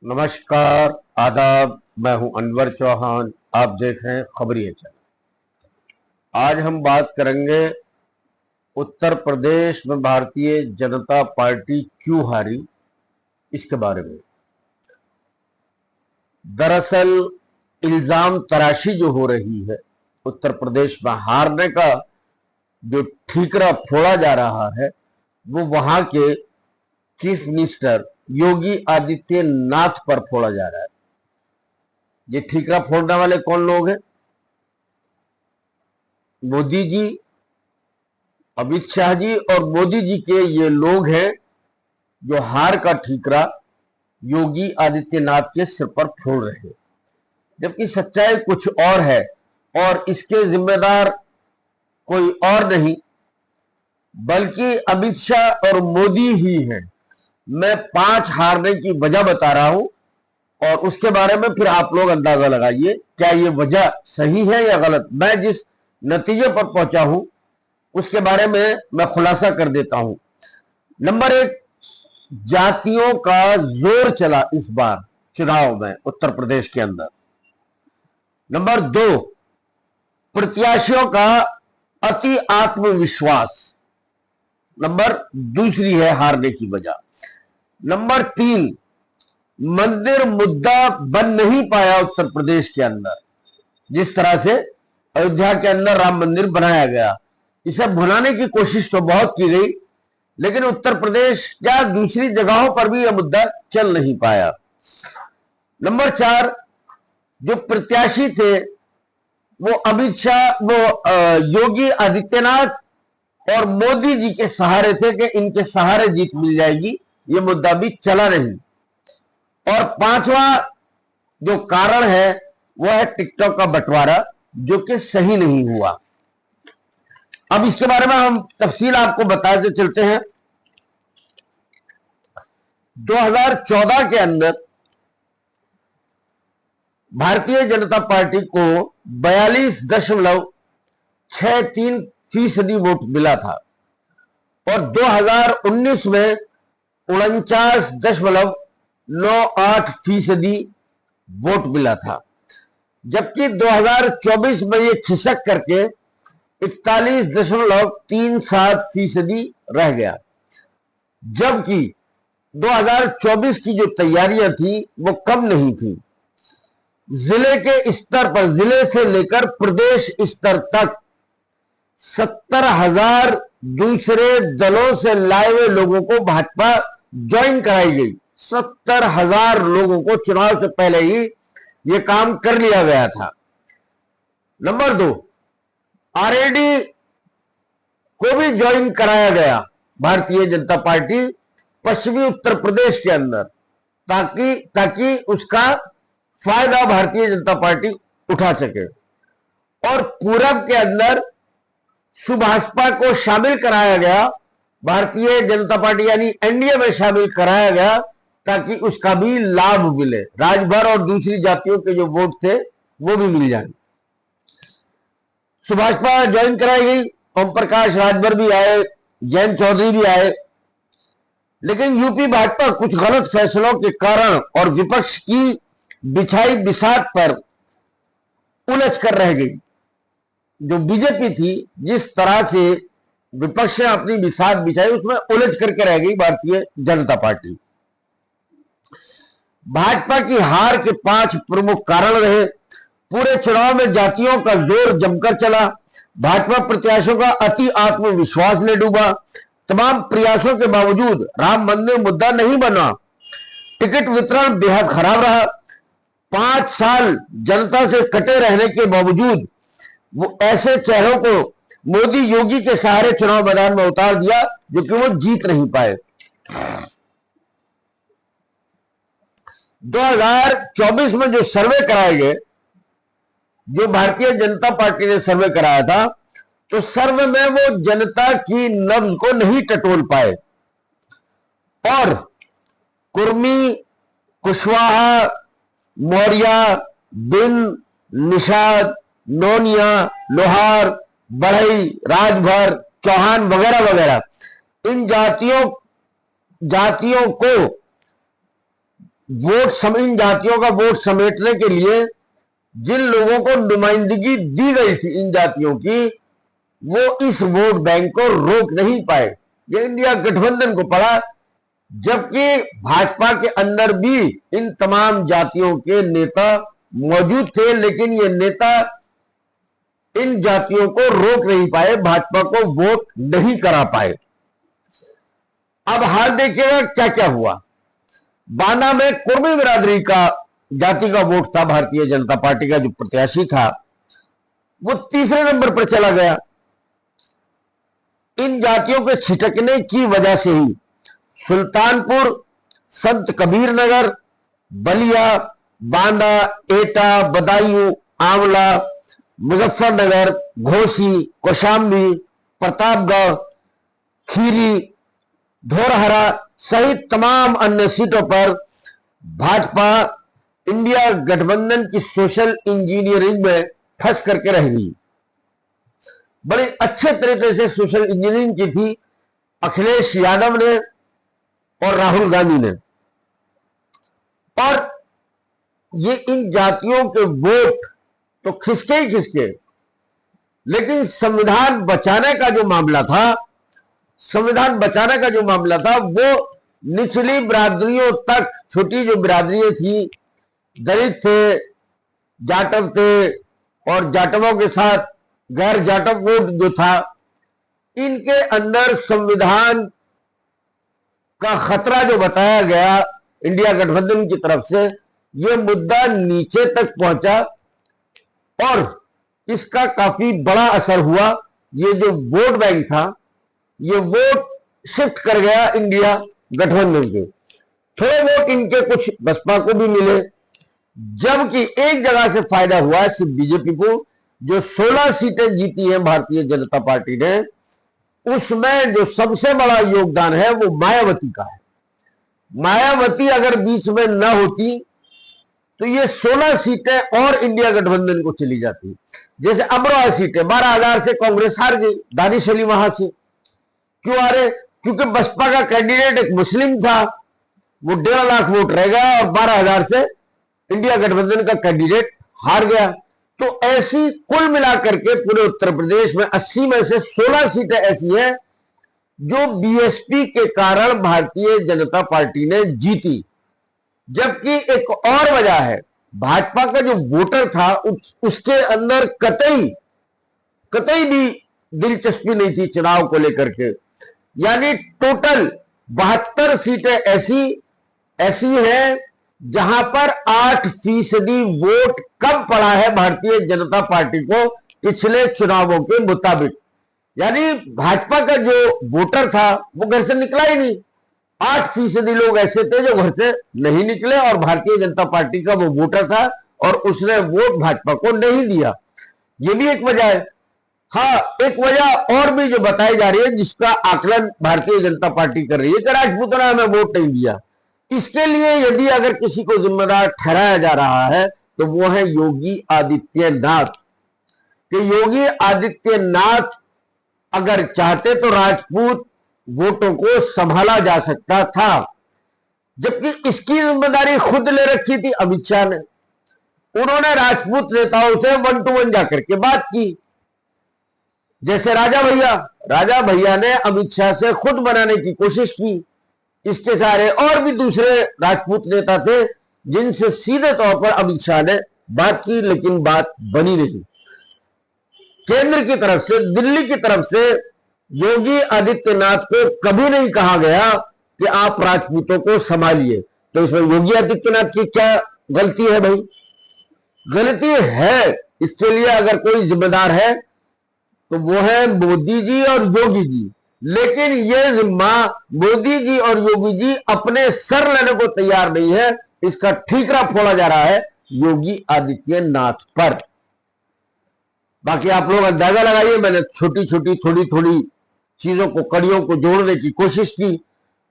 नमस्कार, आदाब। मैं हूं अनवर चौहान। आप देख रहे हैं खबरिया चैनल। आज हम बात करेंगे उत्तर प्रदेश में भारतीय जनता पार्टी क्यों हारी, इसके बारे में। दरअसल इल्जाम तराशी जो हो रही है, उत्तर प्रदेश में हारने का जो ठीकरा फोड़ा जा रहा है, वो वहां के चीफ मिनिस्टर योगी आदित्यनाथ पर फोड़ा जा रहा है। ये ठीकरा फोड़ने वाले कौन लोग हैं? मोदी जी, अमित शाह जी और मोदी जी के ये लोग हैं जो हार का ठीकरा योगी आदित्यनाथ के सिर पर फोड़ रहे हैं, जबकि सच्चाई कुछ और है और इसके जिम्मेदार कोई और नहीं बल्कि अमित शाह और मोदी ही हैं। मैं 5 हारने की वजह बता रहा हूं और उसके बारे में फिर आप लोग अंदाजा लगाइए क्या ये वजह सही है या गलत। मैं जिस नतीजे पर पहुंचा हूं उसके बारे में मैं खुलासा कर देता हूं। नंबर 1, जातियों का जोर चला इस बार चुनाव में उत्तर प्रदेश के अंदर। नंबर 2, प्रत्याशियों का अति आत्मविश्वास नंबर दूसरी है हारने की वजह। नंबर 3, मंदिर मुद्दा बन नहीं पाया उत्तर प्रदेश के अंदर। जिस तरह से अयोध्या के अंदर राम मंदिर बनाया गया, इसे भुलाने की कोशिश तो बहुत की गई, लेकिन उत्तर प्रदेश या दूसरी जगहों पर भी यह मुद्दा चल नहीं पाया। नंबर 4, जो प्रत्याशी थे वो अमित शाह, वो योगी आदित्यनाथ और मोदी जी के सहारे थे कि इनके सहारे जीत मिल जाएगी, ये मुद्दा भी चला नहीं। और 5वां जो कारण है वो है टिकटॉक का बंटवारा, जो कि सही नहीं हुआ। अब इसके बारे में हम तफसील आपको बताते चलते हैं। 2014 के अंदर भारतीय जनता पार्टी को 42.63% वोट मिला था और 2019 में 49.98% वोट मिला था, जबकि 2024 में ये खिसक करके 41.37% रह गया। जबकि 2024 की जो तैयारियां थी वो कम नहीं थी। जिले के स्तर पर, जिले से लेकर प्रदेश स्तर तक 70,000 दूसरे दलों से लाए हुए लोगों को भाजपा ज्वाइन कराई गई। 70,000 लोगों को चुनाव से पहले ही यह काम कर लिया गया था। नंबर 2, आरएडी को भी ज्वाइन कराया गया भारतीय जनता पार्टी पश्चिमी उत्तर प्रदेश के अंदर, ताकि उसका फायदा भारतीय जनता पार्टी उठा सके। और पूरब के अंदर सुभाषपा को शामिल कराया गया भारतीय जनता पार्टी, यानी एनडीए में शामिल कराया गया, ताकि उसका भी लाभ मिले, राजभर और दूसरी जातियों के जो वोट थे वो भी मिल जाए। सुभाषपा ज्वाइन कराई गई, ओम प्रकाश राजभर भी आए, जयंत चौधरी भी आए, लेकिन यूपी भाजपा कुछ गलत फैसलों के कारण और विपक्ष की बिछाई बिसात पर उलझ कर रह गई। जो बीजेपी थी, जिस तरह से विपक्ष ने अपनी बिसात बिछाई, उसमें उलझ करके रह गई भारतीय जनता पार्टी। भाजपा की हार के 5 प्रमुख कारण रहे। पूरे चुनाव में जातियों का जोर जमकर चला। भाजपा प्रत्याशियों का अति आत्मविश्वास ने डूबा। तमाम प्रयासों के बावजूद राम मंदिर मुद्दा नहीं बना। टिकट वितरण बेहद खराब रहा। 5 साल जनता से कटे रहने के बावजूद वो ऐसे चेहरों को मोदी योगी के सहारे चुनाव मैदान में उतार दिया जो कि वो जीत नहीं पाए। 2024 में जो सर्वे कराए गए, जो भारतीय जनता पार्टी ने सर्वे कराया था, तो सर्वे में वो जनता की नब्ज को नहीं टटोल पाए और कुर्मी, कुशवाहा, मौर्या, बिंद, निषाद, नोनिया, लोहार, बढ़ई, राजभर, चौहान वगैरह वगैरह, इन जातियों को इन जातियों का वोट समेटने के लिए जिन लोगों को नुमाइंदगी दी गई थी इन जातियों की, वो इस वोट बैंक को रोक नहीं पाए। ये इंडिया गठबंधन को पड़ा, जबकि भाजपा के अंदर भी इन तमाम जातियों के नेता मौजूद थे, लेकिन ये नेता इन जातियों को रोक नहीं पाए, भाजपा को वोट नहीं करा पाए। अब हाल देखिएगा क्या क्या हुआ। बांदा में कुर्मी बिरादरी का जाति का वोट था, भारतीय जनता पार्टी का जो प्रत्याशी था वो तीसरे नंबर पर चला गया। इन जातियों के छिटकने की वजह से ही सुल्तानपुर, संत कबीर नगर, बलिया, बांदा, एटा, बदायूं, आंवला, मुजफ्फरनगर, घोसी, कौशाम्बी, प्रतापगढ़, खीरी, धौरहरा सहित तमाम अन्य सीटों पर भाजपा इंडिया गठबंधन की सोशल इंजीनियरिंग में फंस करके रह गई। बड़े अच्छे तरीके से सोशल इंजीनियरिंग की थी अखिलेश यादव ने और राहुल गांधी ने, और ये इन जातियों के वोट तो खिसके ही खिसके, लेकिन संविधान बचाने का जो मामला था, वो निचली बिरादरियों तक, छोटी जो बिरादरियां थी, दलित थे, जाटव थे, और जाटवों के साथ गैर जाटव वोट जो था, इनके अंदर संविधान का खतरा जो बताया गया इंडिया गठबंधन की तरफ से, यह मुद्दा नीचे तक पहुंचा और इसका काफी बड़ा असर हुआ। ये जो वोट बैंक था, ये वोट शिफ्ट कर गया इंडिया गठबंधन के। थोड़े वोट इनके कुछ बसपा को भी मिले, जबकि एक जगह से फायदा हुआ सिर्फ बीजेपी को, जो 16 सीटें जीती हैं भारतीय जनता पार्टी ने, उसमें जो सबसे बड़ा योगदान है वो मायावती का है। मायावती अगर बीच में न होती तो ये 16 सीटें और इंडिया गठबंधन को चली जाती। जैसे अमरोहा सीटें 12,000 से कांग्रेस हार गई, दानिश अली वहां से क्यों आ रहे? क्योंकि बसपा का कैंडिडेट एक मुस्लिम था, वो 1.5 लाख वोट रह गया और 12,000 से इंडिया गठबंधन का कैंडिडेट हार गया। तो ऐसी कुल मिलाकर के पूरे उत्तर प्रदेश में 80 में से 16 सीटें ऐसी हैं जो बीएसपी के कारण भारतीय जनता पार्टी ने जीती। जबकि एक और वजह है, भाजपा का जो वोटर था उसके अंदर कतई भी दिलचस्पी नहीं थी चुनाव को लेकर के। यानी टोटल 72 सीटें ऐसी हैं जहां पर 8% वोट कम पड़ा है भारतीय जनता पार्टी को पिछले चुनावों के मुताबिक। यानी भाजपा का जो वोटर था वो घर से निकला ही नहीं। 8% लोग ऐसे थे जो घर से नहीं निकले और भारतीय जनता पार्टी का वो वोटर था और उसने वोट भाजपा को नहीं दिया। ये भी एक वजह है। हाँ, एक वजह और भी जो बताई जा रही है, जिसका आकलन भारतीय जनता पार्टी कर रही है कि राजपूताना में वोट नहीं दिया। इसके लिए यदि अगर किसी को जिम्मेदार ठहराया जा रहा है तो वो है योगी आदित्यनाथ। कि योगी आदित्यनाथ अगर चाहते तो राजपूत वोटों को संभाला जा सकता था, जबकि इसकी जिम्मेदारी खुद ले रखी थी अमित शाह ने। उन्होंने राजपूत नेताओं से 1 to 1 जाकर के बात की। जैसे राजा भैया ने अमित शाह से खुद बनाने की कोशिश की। इसके सारे और भी दूसरे राजपूत नेता थे जिनसे सीधे तौर पर अमित शाह ने बात की, लेकिन बात बनी नहीं। केंद्र की तरफ से, दिल्ली की तरफ से योगी आदित्यनाथ को कभी नहीं कहा गया कि आप राजपूतों को संभालिए। तो इसमें योगी आदित्यनाथ की क्या गलती है भाई? गलती है, इसके लिए अगर कोई जिम्मेदार है तो वो है मोदी जी और योगी जी। लेकिन ये जिम्मा मोदी जी और योगी जी अपने सर लेने को तैयार नहीं है। इसका ठीकरा फोड़ा जा रहा है योगी आदित्यनाथ पर। बाकी आप लोग अंदाजा लगाइए, मैंने छोटी छोटी थोड़ी चीजों को, कड़ियों को जोड़ने की कोशिश की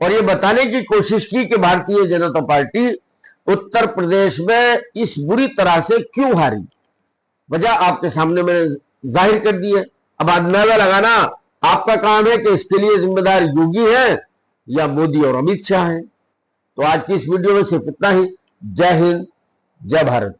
और ये बताने की कोशिश की कि भारतीय जनता पार्टी उत्तर प्रदेश में इस बुरी तरह से क्यों हारी। वजह आपके सामने मैंने जाहिर कर दी है। अब अंदाजा लगाना आपका काम है कि इसके लिए जिम्मेदार योगी है या मोदी और अमित शाह है। तो आज की इस वीडियो में सिर्फ इतना ही। जय हिंद, जय भारत।